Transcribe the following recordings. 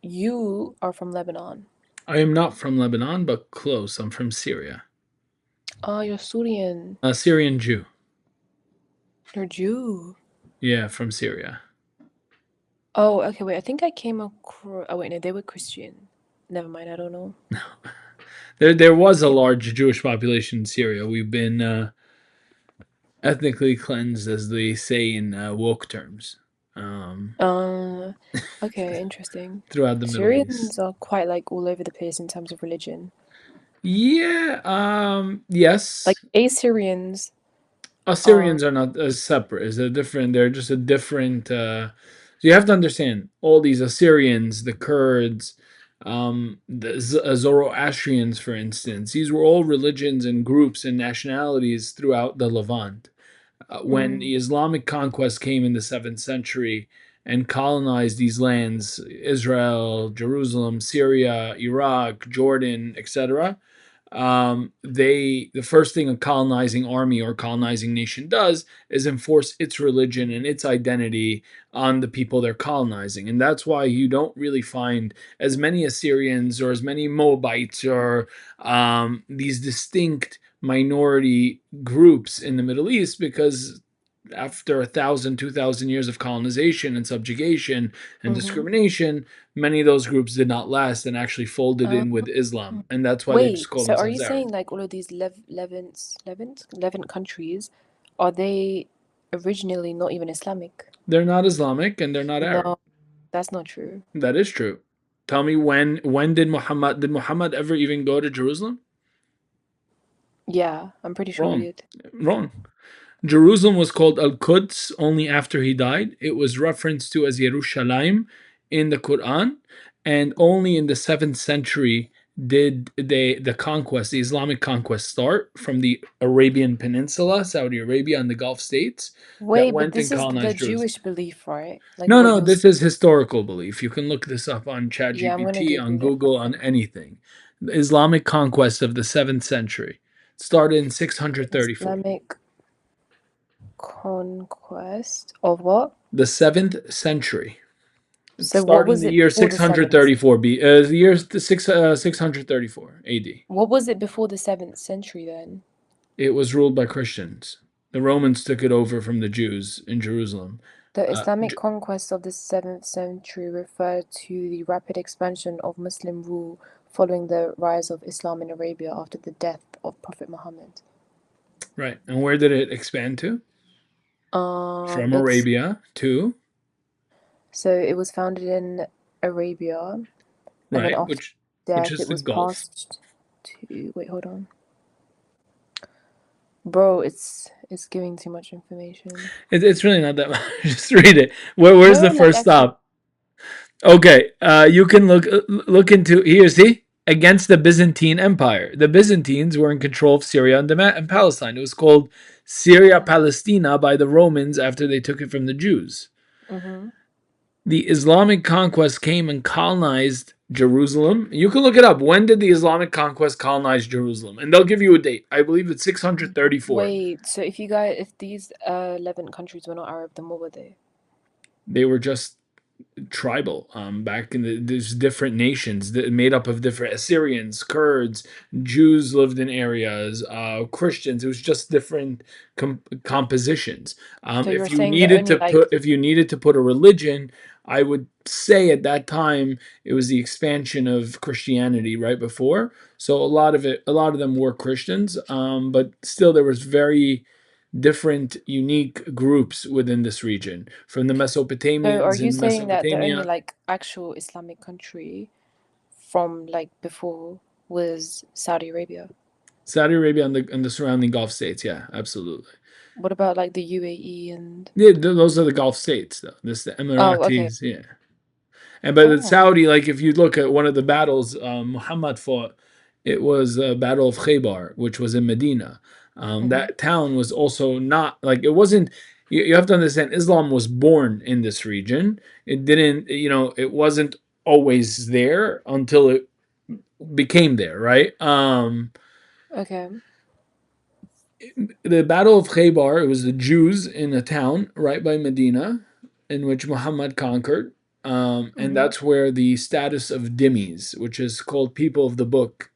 you are from Lebanon. I am not from Lebanon, but close. I'm from Syria. Oh, you're Syrian. A Syrian Jew. You're Jew. Yeah, from Syria. Oh, okay, wait. I think I came across. Oh, wait, no, they were Christian. Never mind, I don't know. There was a Yeah. large Jewish population in Syria. We've been ethnically cleansed, as they say in woke terms, um, Uh, okay, interesting. throughout the Middle East. Syrians are quite like all over the place in terms of religion. Yeah, yes. Like Assyrians are. Assyrians are not as separate. It's a different. They're just a different. So you have to understand all these Assyrians, the Kurds, the Zoroastrians, for instance. These were all religions and groups and nationalities throughout the Levant. When Mm, the Islamic conquest came in the 7th century and colonized these lands, Israel, Jerusalem, Syria, Iraq, Jordan, etc., the first thing a colonizing army or colonizing nation does is enforce its religion and its identity on the people they're colonizing, and that's why you don't really find as many Assyrians or as many Moabites or these distinct minority groups in the Middle East, because after 1,000, 2,000 years of colonization and subjugation and mm-hmm. discrimination, many of those groups did not last and actually folded Um, in with Islam, and that's why they just wait, call so are themselves you Arab. saying like all of these Levant countries, are they originally not even Islamic? They're not Islamic and they're not Arab. No, that's not true. That is true. Tell me, when did Muhammad ever even go to Jerusalem? Yeah, I'm pretty sure he Wrong. did. Wrong. Jerusalem was called Al-Quds only after he died. It was referenced to as Yerushalayim in the Quran, and only in the 7th century did the conquest, the Islamic conquest, start from the Arabian Peninsula, Saudi Arabia, and the Gulf states that Wait, but went and this is the colonized Jerusalem. Jewish belief, right? Like No, what no, you're this is historical belief. You can look this up on Yeah, I'm gonna ChatGPT, on Google it Google, now. on anything. The Islamic conquest of the 7th century started in 634. Islamic conquest of what? The 7th century. It So what started in was the it year before the seventh? 634 the year 634 AD. What was it before the 7th century then? It was ruled by Christians. The Romans took it over from the Jews in Jerusalem. The Uh, Islamic conquest of the 7th century referred to the rapid expansion of Muslim rule following the rise of Islam in Arabia after the death of Prophet Muhammad. right. And where did it expand to? From It's Arabia to, so it was founded in Arabia, and then right, after which death, is it the was Gulf. passed to. Wait, hold on, bro. It's giving too much information. It's really not that much. Just read it. Where's No, the like first actually, stop? Okay, you can look into here. See, against the Byzantine Empire. The Byzantines were in control of Syria and Palestine. It was called Syria mm, Palestina by the Romans after they took it from the Jews. mm-hmm. The Islamic conquest came and colonized Jerusalem. You can look it up. When did the Islamic conquest colonize Jerusalem? And they'll give you a date. I believe it's 634. Wait, so if these Levant countries were not Arab, then what were they? They were just tribal, back in there's different nations that made up of different Assyrians, Kurds, Jews lived in areas, Christians. It was just different compositions. So you're If you saying that needed only to like put a religion, I would say at that time it was the expansion of Christianity right before. So a lot of them were Christians, but still there was very different unique groups within this region, from the so are Mesopotamians you in saying that the only Mesopotamia. like actual Islamic country from like before was Saudi Arabia? Saudi Arabia and the surrounding Gulf states. Yeah, absolutely. What about like the UAE and Yeah, those are the Gulf states, though. This the Oh, okay. Emiratis. Yeah, and but the Oh. Saudi, like if you look at one of the battles Muhammad fought, it was the Battle of Khaybar, which was in Medina. Mm-hmm. That town was also not like it wasn't. You have to understand, Islam was born in this region. It didn't, it wasn't always there until it became there, right? Okay. The Battle of Khaybar, it was the Jews in a town right by Medina, in which Muhammad conquered. And Mm-hmm. that's where the status of dhimmis, which is called people of the book,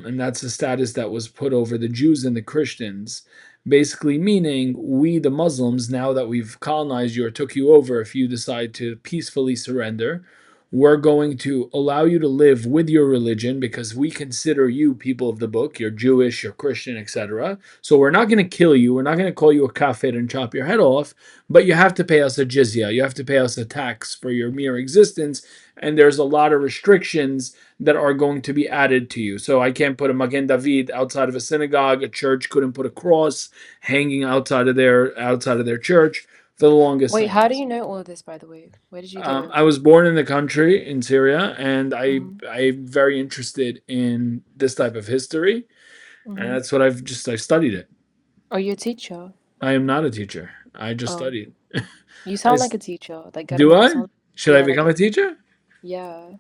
and that's the status that was put over the Jews and the Christians, basically meaning we, the Muslims, now that we've colonized you or took you over, if you decide to peacefully surrender, we're going to allow you to live with your religion because we consider you people of the book. You're Jewish, you're Christian, etc. So we're not going to kill you. We're not going to call you a kafir and chop your head off, but you have to pay us a jizya. You have to pay us a tax for your mere existence. And there's a lot of restrictions that are going to be added to you. So I can't put a Magen David outside of a synagogue. A church couldn't put a cross hanging outside of their church for the longest Wait, time. how do you know all of this, by the way? Where did you get it I from? was born in the country in Syria, and Mm-hmm. I'm very interested in this type of history, and Mm-hmm. that's what I've studied it. Are you a teacher? I am not a teacher. I just Oh, studied. you I sound like a teacher. Like, I don't do know, you I? sound, Should I yeah, like become a, a teacher? yeah,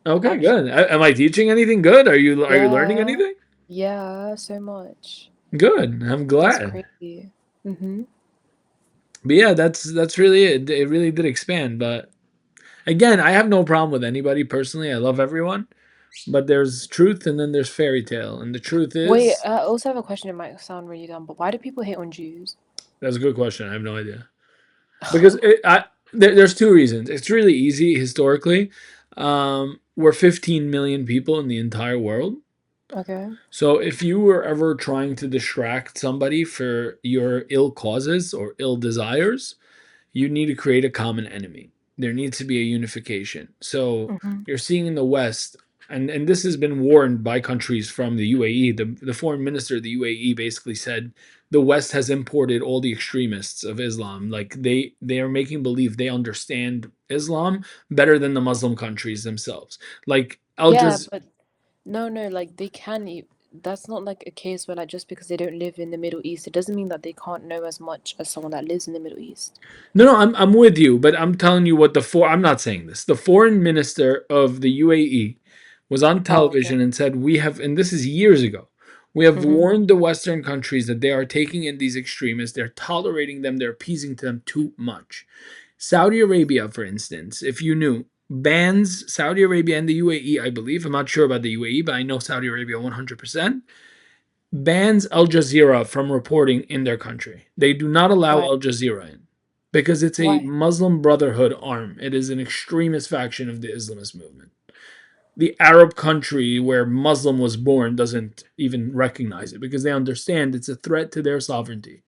Okay, good. actually. Am I teaching anything good? Are you learning Yeah, anything? yeah, so much. Good. I'm It's glad. crazy. Mm-hmm. But yeah, that's really it. It really did expand. But again, I have no problem with anybody personally. I love everyone. But there's truth and then there's fairy tale. And the truth Wait, is, I also have a question. It might sound really dumb, but why do people hate on Jews? that's a good question. I have no idea. Because there's two reasons. It's really easy historically. We're 15 million people in the entire world. Okay. So if you were ever trying to distract somebody for your ill causes or ill desires, you need to create a common enemy. There needs to be a unification. So Mm-hmm. you're seeing in the West, and this has been warned by countries from the UAE. The foreign minister of the UAE basically said the West has imported all the extremists of Islam. Like they are making believe they understand Islam better than the Muslim countries themselves. Like Al Yeah, Jazeera. but no, no, like they can. That's not like a case where like just because they don't live in the Middle East, it doesn't mean that they can't know as much as someone that lives in the Middle East. No, no, I'm with you, but I'm telling you what I'm not saying this. The foreign minister of the UAE was on Oh, okay. television and said, "We have," and this is years ago, "we have Mm-hmm. warned the Western countries that they are taking in these extremists, they're tolerating them, they're appeasing to them too much." Saudi Arabia, for instance, if you knew, bans Saudi Arabia and the UAE, I believe. I'm not sure about the UAE, but I know Saudi Arabia 100%. Bans Al Jazeera from reporting in their country. They do not allow Why? Al Jazeera in because it's a Why? Muslim Brotherhood arm. It is an extremist faction of the Islamist movement. The Arab country where Muslim was born doesn't even recognize it because they understand it's a threat to their sovereignty.